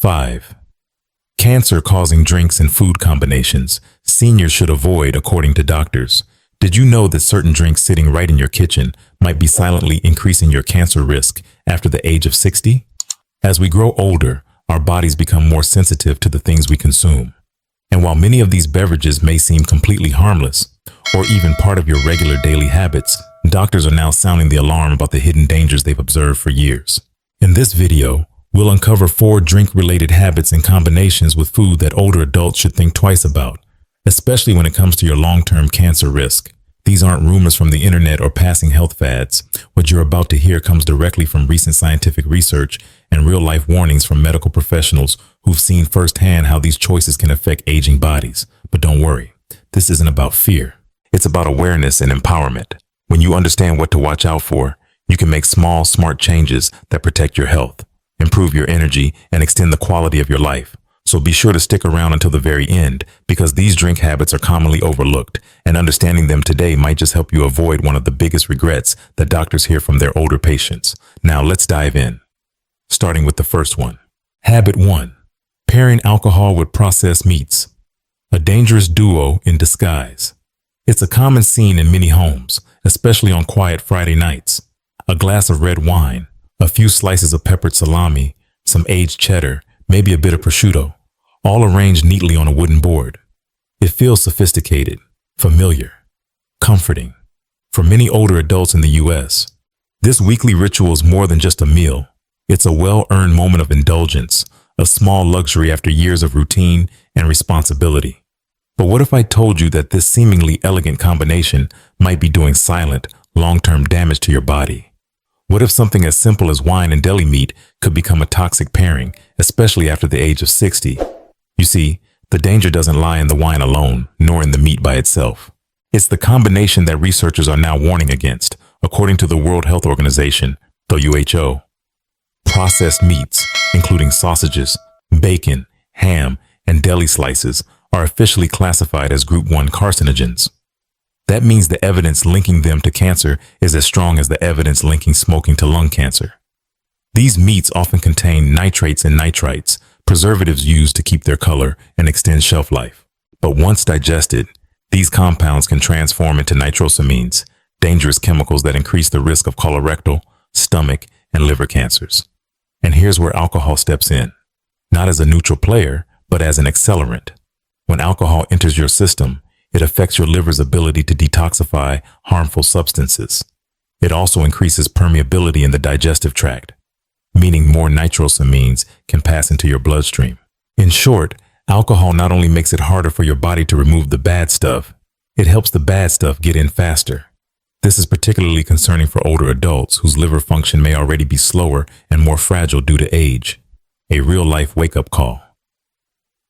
5. Cancer-causing drinks and food combinations seniors should avoid according to doctors. Did you know that certain drinks sitting right in your kitchen might be silently increasing your cancer risk after the age of 60? As we grow older, our bodies become more sensitive to the things we consume. And while many of these beverages may seem completely harmless, or even part of your regular daily habits, doctors are now sounding the alarm about the hidden dangers they've observed for years. In this video, we'll uncover 4 drink-related habits and combinations with food that older adults should think twice about, especially when it comes to your long-term cancer risk. These aren't rumors from the internet or passing health fads. What you're about to hear comes directly from recent scientific research and real-life warnings from medical professionals who've seen firsthand how these choices can affect aging bodies. But don't worry, this isn't about fear. It's about awareness and empowerment. When you understand what to watch out for, you can make small, smart changes that protect your health, improve your energy, and extend the quality of your life. So be sure to stick around until the very end, because these drink habits are commonly overlooked, and understanding them today might just help you avoid one of the biggest regrets that doctors hear from their older patients. Now let's dive in. Starting with the first one. Habit 1. Pairing alcohol with processed meats. A dangerous duo in disguise. It's a common scene in many homes, especially on quiet Friday nights. A glass of red wine, a few slices of peppered salami, some aged cheddar, maybe a bit of prosciutto, all arranged neatly on a wooden board. It feels sophisticated, familiar, comforting. For many older adults in the U.S., this weekly ritual is more than just a meal. It's a well-earned moment of indulgence, a small luxury after years of routine and responsibility. But what if I told you that this seemingly elegant combination might be doing silent, long-term damage to your body? What if something as simple as wine and deli meat could become a toxic pairing, especially after the age of 60? You see, the danger doesn't lie in the wine alone, nor in the meat by itself. It's the combination that researchers are now warning against, according to the World Health Organization, WHO. Processed meats, including sausages, bacon, ham, and deli slices, are officially classified as Group 1 carcinogens. That means the evidence linking them to cancer is as strong as the evidence linking smoking to lung cancer. These meats often contain nitrates and nitrites, preservatives used to keep their color and extend shelf life. But once digested, these compounds can transform into nitrosamines, dangerous chemicals that increase the risk of colorectal, stomach, and liver cancers. And here's where alcohol steps in, not as a neutral player, but as an accelerant. When alcohol enters your system, it affects your liver's ability to detoxify harmful substances. It also increases permeability in the digestive tract, meaning more nitrosamines can pass into your bloodstream. In short, alcohol not only makes it harder for your body to remove the bad stuff, it helps the bad stuff get in faster. This is particularly concerning for older adults whose liver function may already be slower and more fragile due to age. A real-life wake-up call.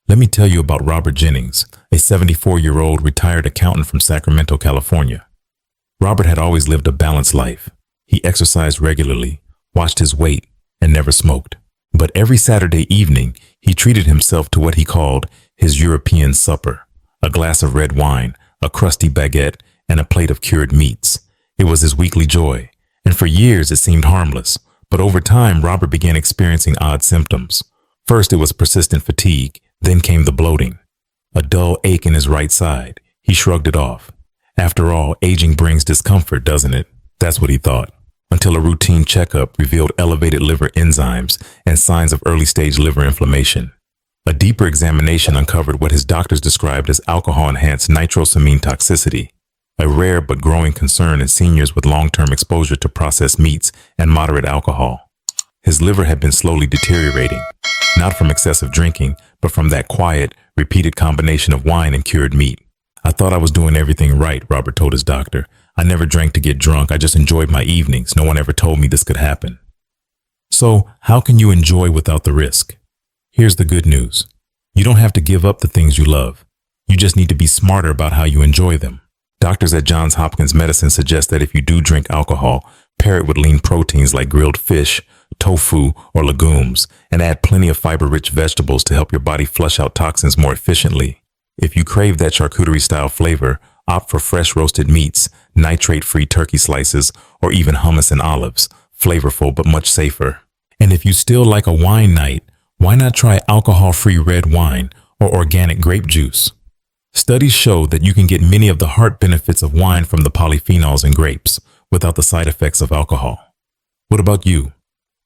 Let me tell you about Robert Jennings, a 74-year-old retired accountant from Sacramento, California. Robert had always lived a balanced life. He exercised regularly, watched his weight, and never smoked. But every Saturday evening, he treated himself to what he called his European supper, a glass of red wine, a crusty baguette, and a plate of cured meats. It was his weekly joy, and for years it seemed harmless. But over time, Robert began experiencing odd symptoms. First, it was persistent fatigue. Then came the bloating, a dull ache in his right side. He shrugged it off. After all, aging brings discomfort, doesn't it? That's what he thought, until a routine checkup revealed elevated liver enzymes and signs of early-stage liver inflammation. A deeper examination uncovered what his doctors described as alcohol-enhanced nitrosamine toxicity, a rare but growing concern in seniors with long-term exposure to processed meats and moderate alcohol. His liver had been slowly deteriorating, not from excessive drinking, but from that quiet, repeated combination of wine and cured meat. I thought I was doing everything right, Robert told his doctor. I never drank to get drunk. I just enjoyed my evenings. No one ever told me this could happen. So, how can you enjoy without the risk? Here's the good news. You don't have to give up the things you love. You just need to be smarter about how you enjoy them. Doctors at Johns Hopkins Medicine suggest that if you do drink alcohol, pair it with lean proteins like grilled fish, tofu, or legumes, and add plenty of fiber-rich vegetables to help your body flush out toxins more efficiently. If you crave that charcuterie-style flavor, opt for fresh roasted meats, nitrate-free turkey slices, or even hummus and olives, flavorful but much safer. And if you still like a wine night, Why not try alcohol-free red wine or organic grape juice? Studies show that you can get many of the heart benefits of wine from the polyphenols in grapes without the side effects of alcohol. What about you?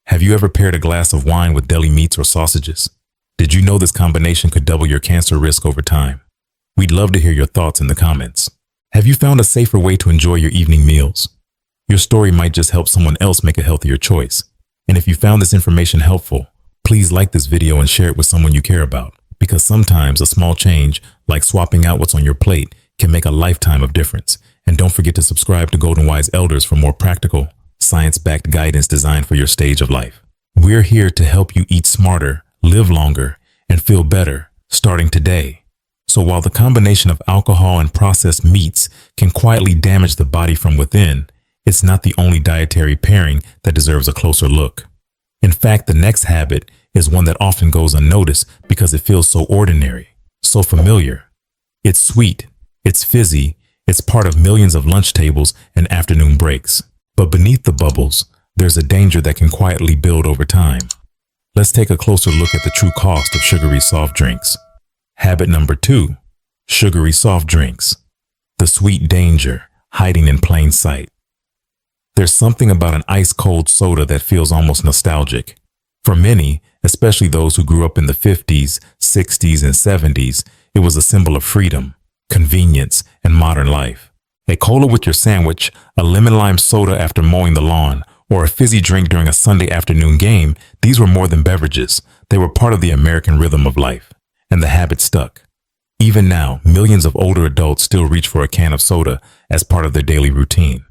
Have you ever paired a glass of wine with deli meats or sausages? Did you know this combination could double your cancer risk over time? We'd love to hear your thoughts in the comments. Have you found a safer way to enjoy your evening meals? Your story might just help someone else make a healthier choice. And if you found this information helpful, please like this video and share it with someone you care about, because sometimes a small change, like swapping out what's on your plate, can make a lifetime of difference. And don't forget to subscribe to Golden Wise Elders for more practical, science-backed guidance designed for your stage of life. We're here to help you eat smarter, live longer, and feel better starting today. So while the combination of alcohol and processed meats can quietly damage the body from within, it's not the only dietary pairing that deserves a closer look. In fact, the next habit is one that often goes unnoticed because it feels so ordinary, so familiar. It's sweet, it's fizzy, it's part of millions of lunch tables and afternoon breaks. But beneath the bubbles, there's a danger that can quietly build over time. Let's take a closer look at the true cost of sugary soft drinks. Habit number 2, sugary soft drinks. The sweet danger hiding in plain sight. There's something about an ice-cold soda that feels almost nostalgic. For many, especially those who grew up in the 50s, 60s, and 70s, it was a symbol of freedom, convenience, and modern life. A cola with your sandwich, a lemon-lime soda after mowing the lawn, or a fizzy drink during a Sunday afternoon game, these were more than beverages. They were part of the American rhythm of life, and the habit stuck. Even now, millions of older adults still reach for a can of soda as part of their daily routine.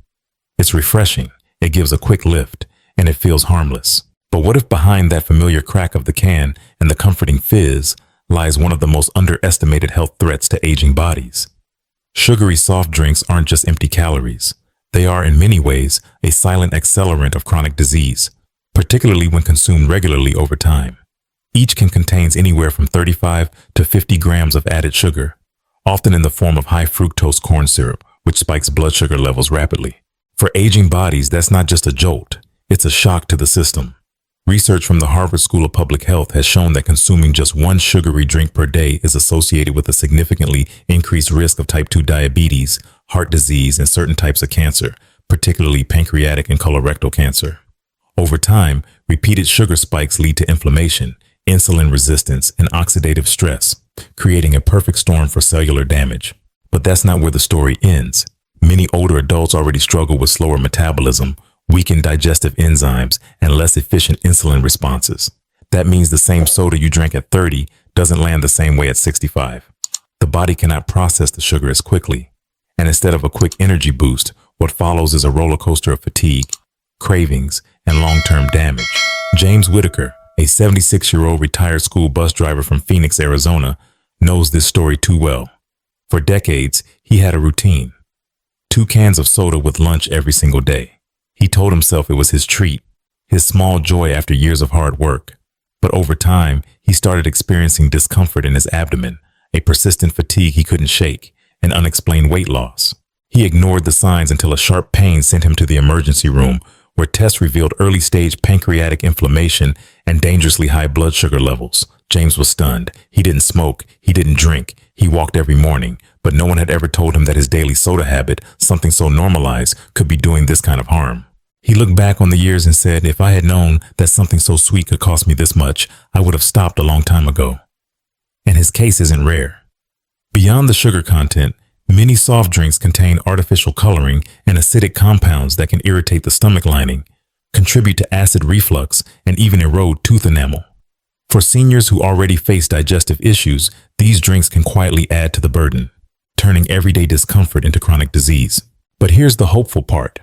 It's refreshing, it gives a quick lift, and it feels harmless. But what if behind that familiar crack of the can and the comforting fizz lies one of the most underestimated health threats to aging bodies? Sugary soft drinks aren't just empty calories. They are, in many ways, a silent accelerant of chronic disease, particularly when consumed regularly over time. Each can contain anywhere from 35 to 50 grams of added sugar, often in the form of high fructose corn syrup, which spikes blood sugar levels rapidly. For aging bodies, that's not just a jolt, it's a shock to the system. Research from the Harvard School of Public Health has shown that consuming just one sugary drink per day is associated with a significantly increased risk of type 2 diabetes, heart disease, and certain types of cancer, particularly pancreatic and colorectal cancer. Over time, repeated sugar spikes lead to inflammation, insulin resistance, and oxidative stress, creating a perfect storm for cellular damage. But that's not where the story ends. Many older adults already struggle with slower metabolism, weakened digestive enzymes, and less efficient insulin responses. That means the same soda you drank at 30 doesn't land the same way at 65. The body cannot process the sugar as quickly. And instead of a quick energy boost, what follows is a roller coaster of fatigue, cravings, and long-term damage. James Whitaker, a 76-year-old retired school bus driver from Phoenix, Arizona, knows this story too well. For decades, he had a routine. 2 cans of soda with lunch every single day. He told himself it was his treat, his small joy after years of hard work. But over time, he started experiencing discomfort in his abdomen, a persistent fatigue he couldn't shake, and unexplained weight loss. He ignored the signs until a sharp pain sent him to the emergency room, where tests revealed early-stage pancreatic inflammation and dangerously high blood sugar levels. James was stunned. He didn't smoke. He didn't drink. He walked every morning, but no one had ever told him that his daily soda habit, something so normalized, could be doing this kind of harm. He looked back on the years and said, if I had known that something so sweet could cost me this much, I would have stopped a long time ago. And his case isn't rare. Beyond the sugar content, many soft drinks contain artificial coloring and acidic compounds that can irritate the stomach lining, contribute to acid reflux, and even erode tooth enamel. For seniors who already face digestive issues, these drinks can quietly add to the burden, turning everyday discomfort into chronic disease. But here's the hopeful part.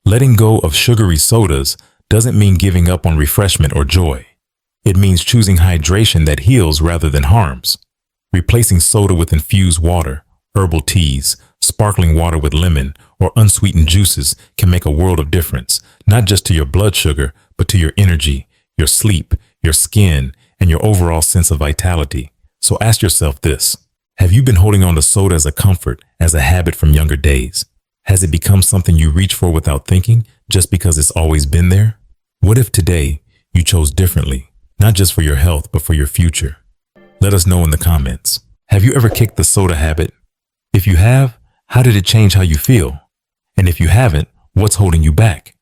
Letting go of sugary sodas doesn't mean giving up on refreshment or joy. It means choosing hydration that heals rather than harms. Replacing soda with infused water, herbal teas, sparkling water with lemon, or unsweetened juices can make a world of difference, not just to your blood sugar, but to your energy, your sleep, your skin, and your overall sense of vitality. So ask yourself this. Have you been holding on to soda as a comfort, as a habit from younger days? Has it become something you reach for without thinking, just because it's always been there? What if today you chose differently? not just for your health, but for your future? Let us know in the comments. Have you ever kicked the soda habit? If you have, how did it change how you feel? And if you haven't, what's holding you back?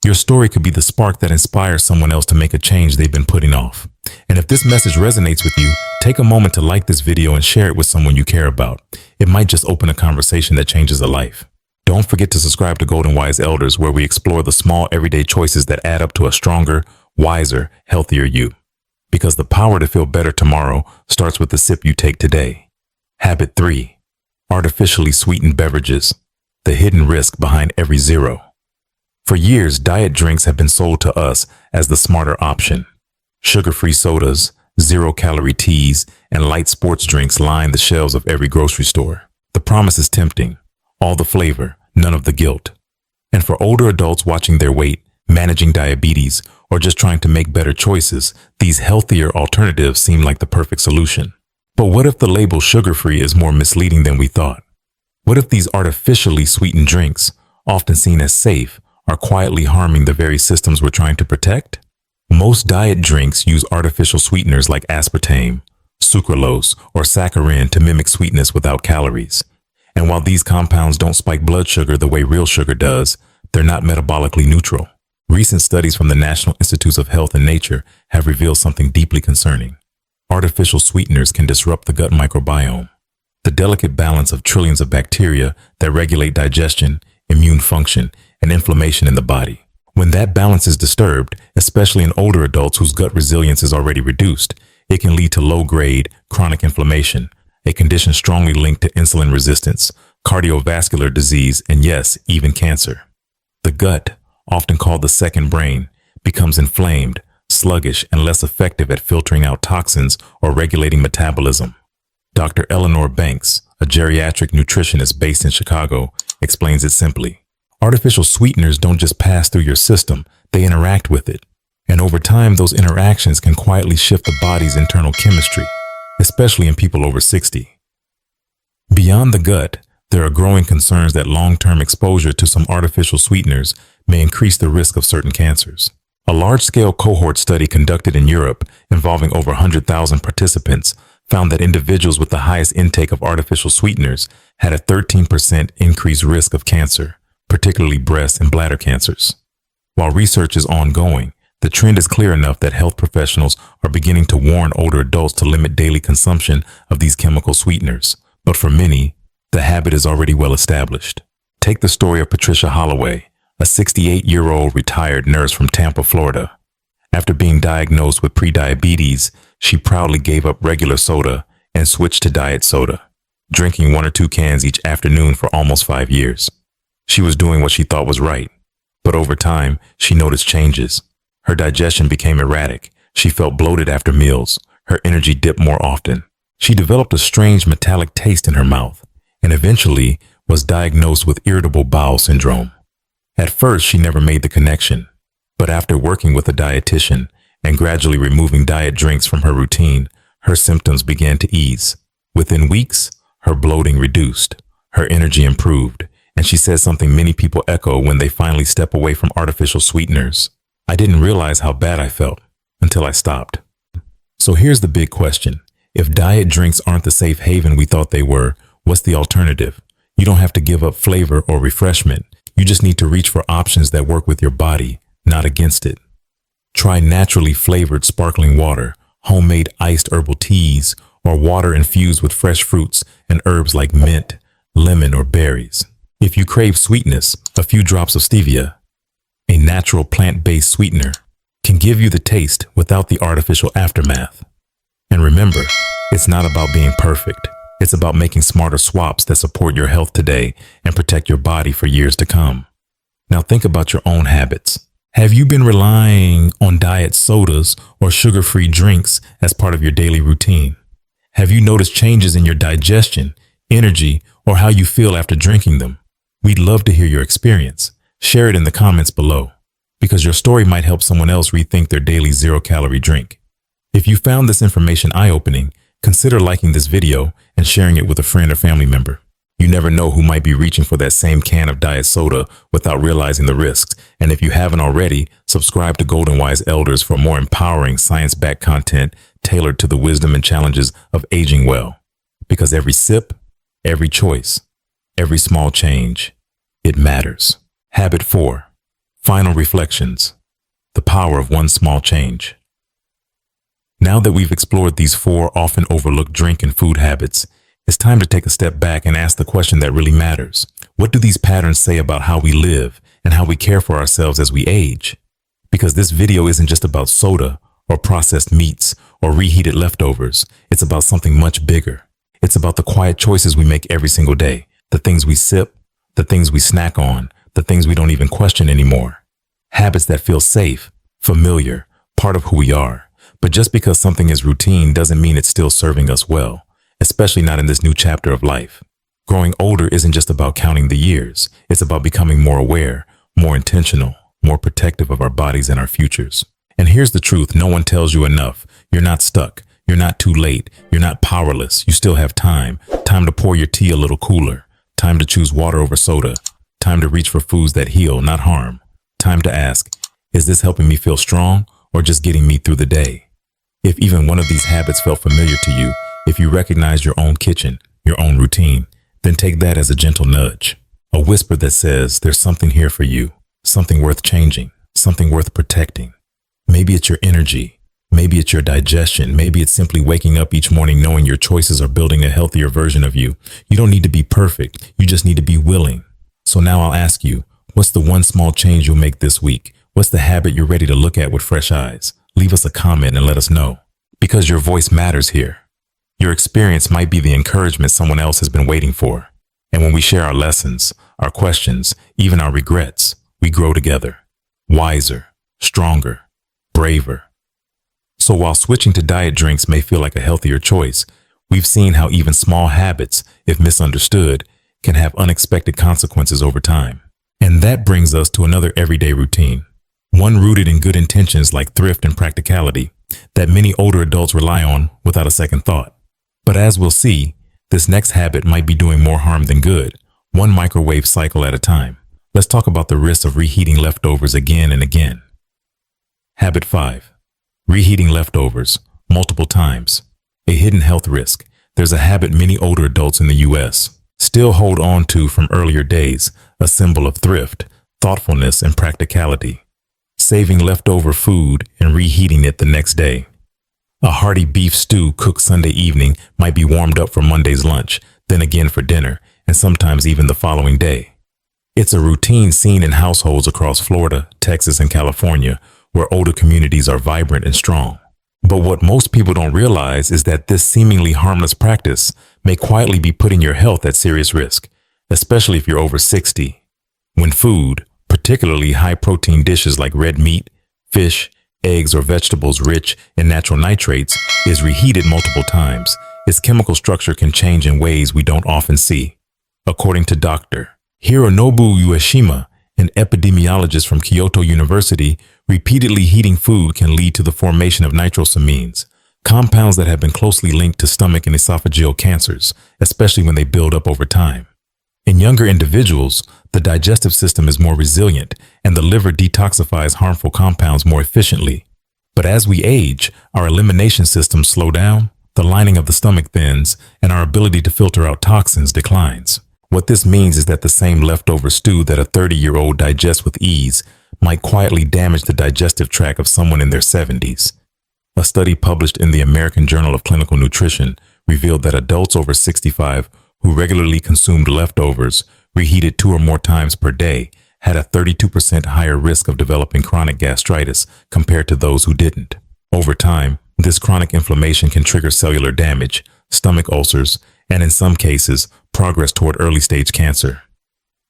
Your story could be the spark that inspires someone else to make a change they've been putting off. And if this message resonates with you, take a moment to like this video and share it with someone you care about. It might just open a conversation that changes a life. Don't forget to subscribe to Golden Wise Elders, where we explore the small everyday choices that add up to a stronger, wiser, healthier you. Because the power to feel better tomorrow starts with the sip you take today. Habit 3. Artificially sweetened beverages. The hidden risk behind every zero. For years, diet drinks have been sold to us as the smarter option. Sugar-free sodas, zero-calorie teas, and light sports drinks line the shelves of every grocery store. The promise is tempting. All the flavor, none of the guilt. And for older adults watching their weight, managing diabetes, or just trying to make better choices, these healthier alternatives seem like the perfect solution. But what if the label sugar-free is more misleading than we thought? What if these artificially sweetened drinks, often seen as safe, are quietly harming the very systems we're trying to protect? Most diet drinks use artificial sweeteners like aspartame, sucralose, or saccharin to mimic sweetness without calories. And while these compounds don't spike blood sugar the way real sugar does, they're not metabolically neutral. Recent studies from the National Institutes of Health and Nature have revealed something deeply concerning. Artificial sweeteners can disrupt the gut microbiome, the delicate balance of trillions of bacteria that regulate digestion, immune function, and inflammation in the body. When that balance is disturbed, especially in older adults whose gut resilience is already reduced, it can lead to low-grade chronic inflammation, a condition strongly linked to insulin resistance, cardiovascular disease, and yes, even cancer. The gut, often called the second brain, becomes inflamed, sluggish, and less effective at filtering out toxins or regulating metabolism. Dr. Eleanor Banks, a geriatric nutritionist based in Chicago, explains it simply. Artificial sweeteners don't just pass through your system, they interact with it. And over time, those interactions can quietly shift the body's internal chemistry, especially in people over 60. Beyond the gut, there are growing concerns that long-term exposure to some artificial sweeteners may increase the risk of certain cancers. A large-scale cohort study conducted in Europe involving over 100,000 participants found that individuals with the highest intake of artificial sweeteners had a 13% increased risk of cancer, particularly breast and bladder cancers. While research is ongoing, the trend is clear enough that health professionals are beginning to warn older adults to limit daily consumption of these chemical sweeteners. But for many, the habit is already well established. Take the story of Patricia Holloway, a 68-year-old retired nurse from Tampa, Florida. After being diagnosed with prediabetes, she proudly gave up regular soda and switched to diet soda, drinking 1 or 2 cans each afternoon for almost 5 years. She was doing what she thought was right, but over time, she noticed changes. Her digestion became erratic. She felt bloated after meals. Her energy dipped more often. She developed a strange metallic taste in her mouth and eventually was diagnosed with irritable bowel syndrome. At first, she never made the connection, but after working with a dietitian and gradually removing diet drinks from her routine, her symptoms began to ease. Within weeks, her bloating reduced, her energy improved, and she says something many people echo when they finally step away from artificial sweeteners. I didn't realize how bad I felt until I stopped. So here's the big question. If diet drinks aren't the safe haven we thought they were, what's the alternative? You don't have to give up flavor or refreshment. You just need to reach for options that work with your body, not against it. Try naturally flavored sparkling water, homemade iced herbal teas, or water infused with fresh fruits and herbs like mint, lemon, or berries. If you crave sweetness, a few drops of stevia, a natural plant-based sweetener, can give you the taste without the artificial aftermath. And remember, it's not about being perfect. It's about making smarter swaps that support your health today and protect your body for years to come. Now think about your own habits. Have you been relying on diet sodas or sugar-free drinks as part of your daily routine? Have you noticed changes in your digestion, energy, or how you feel after drinking them? We'd love to hear your experience. Share it in the comments below, because your story might help someone else rethink their daily zero-calorie drink. If you found this information eye-opening, consider liking this video and sharing it with a friend or family member. You never know who might be reaching for that same can of diet soda without realizing the risks. And if you haven't already, subscribe to WiseElders for more empowering science-backed content tailored to the wisdom and challenges of aging well. Because every sip, every choice, every small change, it matters. Habit 4. Final reflections. The power of one small change. Now that we've explored these 4 often overlooked drink and food habits, it's time to take a step back and ask the question that really matters. What do these patterns say about how we live and how we care for ourselves as we age? Because this video isn't just about soda or processed meats or reheated leftovers. It's about something much bigger. It's about the quiet choices we make every single day, the things we sip, the things we snack on, the things we don't even question anymore. Habits that feel safe, familiar, part of who we are. But just because something is routine doesn't mean it's still serving us well, especially not in this new chapter of life. Growing older isn't just about counting the years. It's about becoming more aware, more intentional, more protective of our bodies and our futures. And here's the truth. No one tells you enough. You're not stuck. You're not too late. You're not powerless. You still have time. Time to pour your tea a little cooler. Time to choose water over soda. Time to reach for foods that heal, not harm. Time to ask, is this helping me feel strong or just getting me through the day? If even one of these habits felt familiar to you, if you recognize your own kitchen, your own routine, then take that as a gentle nudge, a whisper that says there's something here for you, something worth changing, something worth protecting. Maybe it's your energy, maybe it's your digestion, maybe it's simply waking up each morning knowing your choices are building a healthier version of you. You don't need to be perfect, you just need to be willing. So now I'll ask you, what's the one small change you'll make this week? What's the habit you're ready to look at with fresh eyes? Leave us a comment and let us know, because your voice matters here. Your experience might be the encouragement someone else has been waiting for. And when we share our lessons, our questions, even our regrets, we grow together, wiser, stronger, braver. So while switching to diet drinks may feel like a healthier choice, we've seen how even small habits, if misunderstood, can have unexpected consequences over time. And that brings us to another everyday routine, one rooted in good intentions like thrift and practicality, that many older adults rely on without a second thought. But as we'll see, this next habit might be doing more harm than good, one microwave cycle at a time. Let's talk about the risks of reheating leftovers again and again. Habit 5. Reheating leftovers multiple times. A hidden health risk. There's a habit many older adults in the U.S. still hold on to from earlier days, a symbol of thrift, thoughtfulness, and practicality. Saving leftover food and reheating it the next day. A hearty beef stew cooked Sunday evening might be warmed up for Monday's lunch, then again for dinner, and sometimes even the following day. It's a routine seen in households across Florida, Texas, and California, where older communities are vibrant and strong. But what most people don't realize is that this seemingly harmless practice may quietly be putting your health at serious risk, especially if you're over 60. When food, particularly high-protein dishes like red meat, fish, eggs, or vegetables rich in natural nitrates, is reheated multiple times, its chemical structure can change in ways we don't often see. According to Dr. Hironobu Ueshima, an epidemiologist from Kyoto University, repeatedly heating food can lead to the formation of nitrosamines, compounds that have been closely linked to stomach and esophageal cancers, especially when they build up over time. In younger individuals, the digestive system is more resilient and the liver detoxifies harmful compounds more efficiently. But as we age, our elimination systems slow down, the lining of the stomach thins, and our ability to filter out toxins declines. What this means is that the same leftover stew that a 30-year-old digests with ease might quietly damage the digestive tract of someone in their 70s. A study published in the American Journal of Clinical Nutrition revealed that adults over 65 who regularly consumed leftovers, reheated 2 or more times per day, had a 32% higher risk of developing chronic gastritis compared to those who didn't. Over time, this chronic inflammation can trigger cellular damage, stomach ulcers, and in some cases, progress toward early-stage cancer.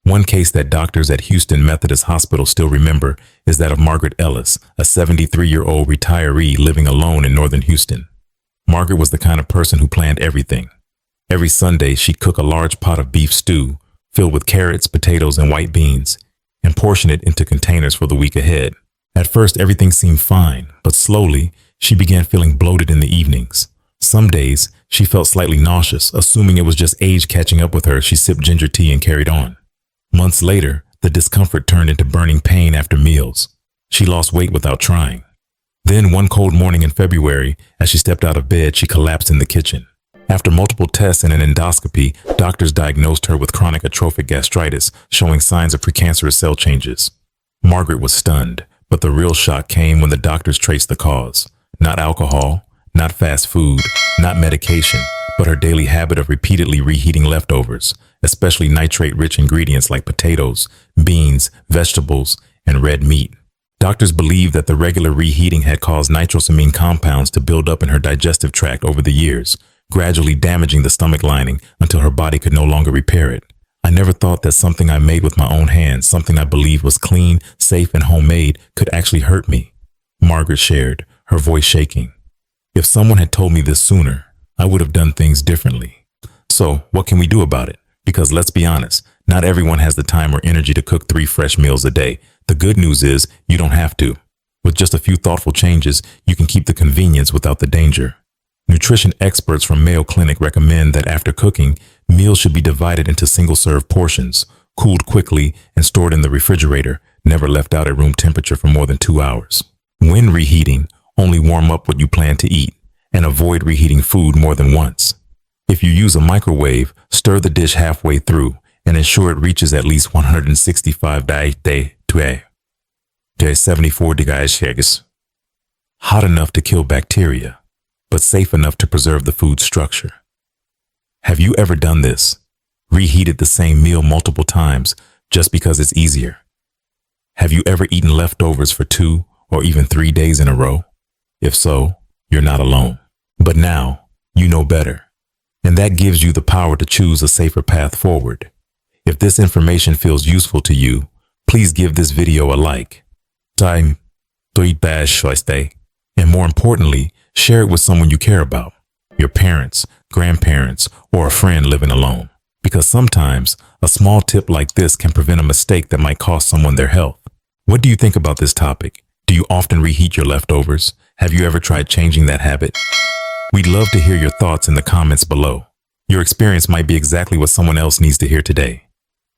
One case that doctors at Houston Methodist Hospital still remember is that of Margaret Ellis, a 73-year-old retiree living alone in northern Houston. Margaret was the kind of person who planned everything. Every Sunday, she'd cook a large pot of beef stew filled with carrots, potatoes, and white beans, and portion it into containers for the week ahead. At first, everything seemed fine, but slowly, she began feeling bloated in the evenings. Some days, she felt slightly nauseous, assuming it was just age catching up with her. She sipped ginger tea and carried on. Months later, the discomfort turned into burning pain after meals. She lost weight without trying. Then one cold morning in February, as she stepped out of bed, she collapsed in the kitchen. After multiple tests and an endoscopy, doctors diagnosed her with chronic atrophic gastritis, showing signs of precancerous cell changes. Margaret was stunned, but the real shock came when the doctors traced the cause. Not alcohol, not fast food, not medication, but her daily habit of repeatedly reheating leftovers, especially nitrate-rich ingredients like potatoes, beans, vegetables, and red meat. Doctors believed that the regular reheating had caused nitrosamine compounds to build up in her digestive tract over the years, gradually damaging the stomach lining until her body could no longer repair it. I never thought that something I made with my own hands, something I believed was clean, safe, and homemade, could actually hurt me. Margaret shared, her voice shaking. If someone had told me this sooner, I would have done things differently. So, what can we do about it? Because let's be honest, not everyone has the time or energy to cook 3 fresh meals a day. The good news is you don't have to. With just a few thoughtful changes, you can keep the convenience without the danger. Nutrition experts from Mayo Clinic recommend that after cooking, meals should be divided into single-serve portions, cooled quickly and stored in the refrigerator, never left out at room temperature for more than 2 hours. When reheating, only warm up what you plan to eat, and avoid reheating food more than once. If you use a microwave, stir the dish halfway through and ensure it reaches at least 165 to 74 degrees Celsius. Hot enough to kill bacteria, but safe enough to preserve the food's structure. Have you ever done this? Reheated the same meal multiple times just because it's easier? Have you ever eaten leftovers for 2 or even 3 days in a row? If so, you're not alone. But now, you know better. And that gives you the power to choose a safer path forward. If this information feels useful to you, please give this video a like. And more importantly, share it with someone you care about, your parents, grandparents, or a friend living alone. Because sometimes a small tip like this can prevent a mistake that might cost someone their health. What do you think about this topic? Do you often reheat your leftovers? Have you ever tried changing that habit? We'd love to hear your thoughts in the comments below. Your experience might be exactly what someone else needs to hear today.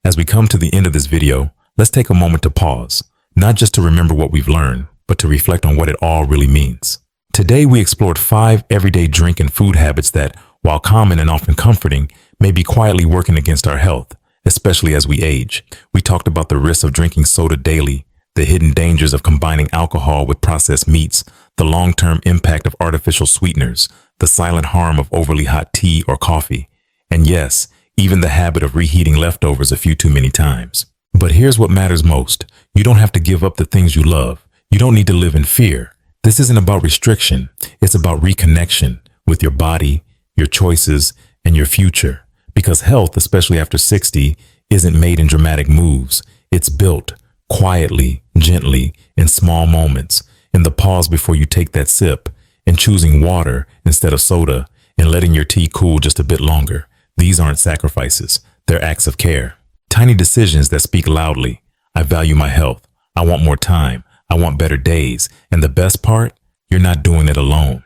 As we come to the end of this video, let's take a moment to pause, not just to remember what we've learned, but to reflect on what it all really means. Today, we explored 5 everyday drink and food habits that, while common and often comforting, may be quietly working against our health, especially as we age. We talked about the risks of drinking soda daily, the hidden dangers of combining alcohol with processed meats, the long-term impact of artificial sweeteners, the silent harm of overly hot tea or coffee, and yes, even the habit of reheating leftovers a few too many times. But here's what matters most. You don't have to give up the things you love. You don't need to live in fear. This isn't about restriction. It's about reconnection with your body, your choices, and your future. Because health, especially after 60, isn't made in dramatic moves. It's built quietly, gently, in small moments, in the pause before you take that sip, in choosing water instead of soda, and letting your tea cool just a bit longer. These aren't sacrifices. They're acts of care. Tiny decisions that speak loudly. I value my health. I want more time. I want better days. And the best part, you're not doing it alone.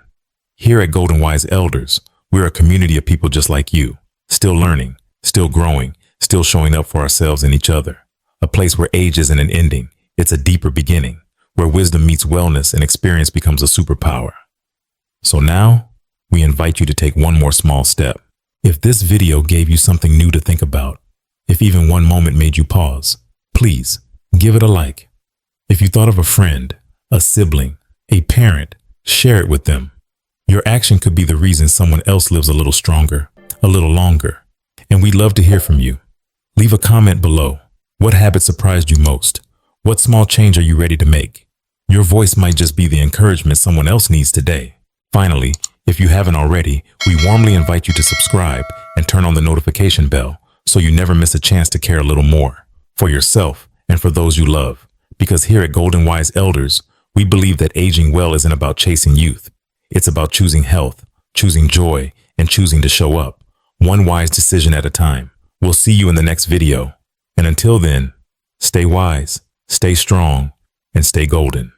Here at Golden Wise Elders, we're a community of people just like you, still learning, still growing, still showing up for ourselves and each other. A place where age isn't an ending. It's a deeper beginning, where wisdom meets wellness and experience becomes a superpower. So now, we invite you to take one more small step. If this video gave you something new to think about, if even one moment made you pause, please give it a like. If you thought of a friend, a sibling, a parent, share it with them. Your action could be the reason someone else lives a little stronger, a little longer. And we'd love to hear from you. Leave a comment below. What habit surprised you most? What small change are you ready to make? Your voice might just be the encouragement someone else needs today. Finally, if you haven't already, we warmly invite you to subscribe and turn on the notification bell so you never miss a chance to care a little more for yourself and for those you love. Because here at Golden Wise Elders, we believe that aging well isn't about chasing youth. It's about choosing health, choosing joy, and choosing to show up, one wise decision at a time. We'll see you in the next video. And until then, stay wise, stay strong, and stay golden.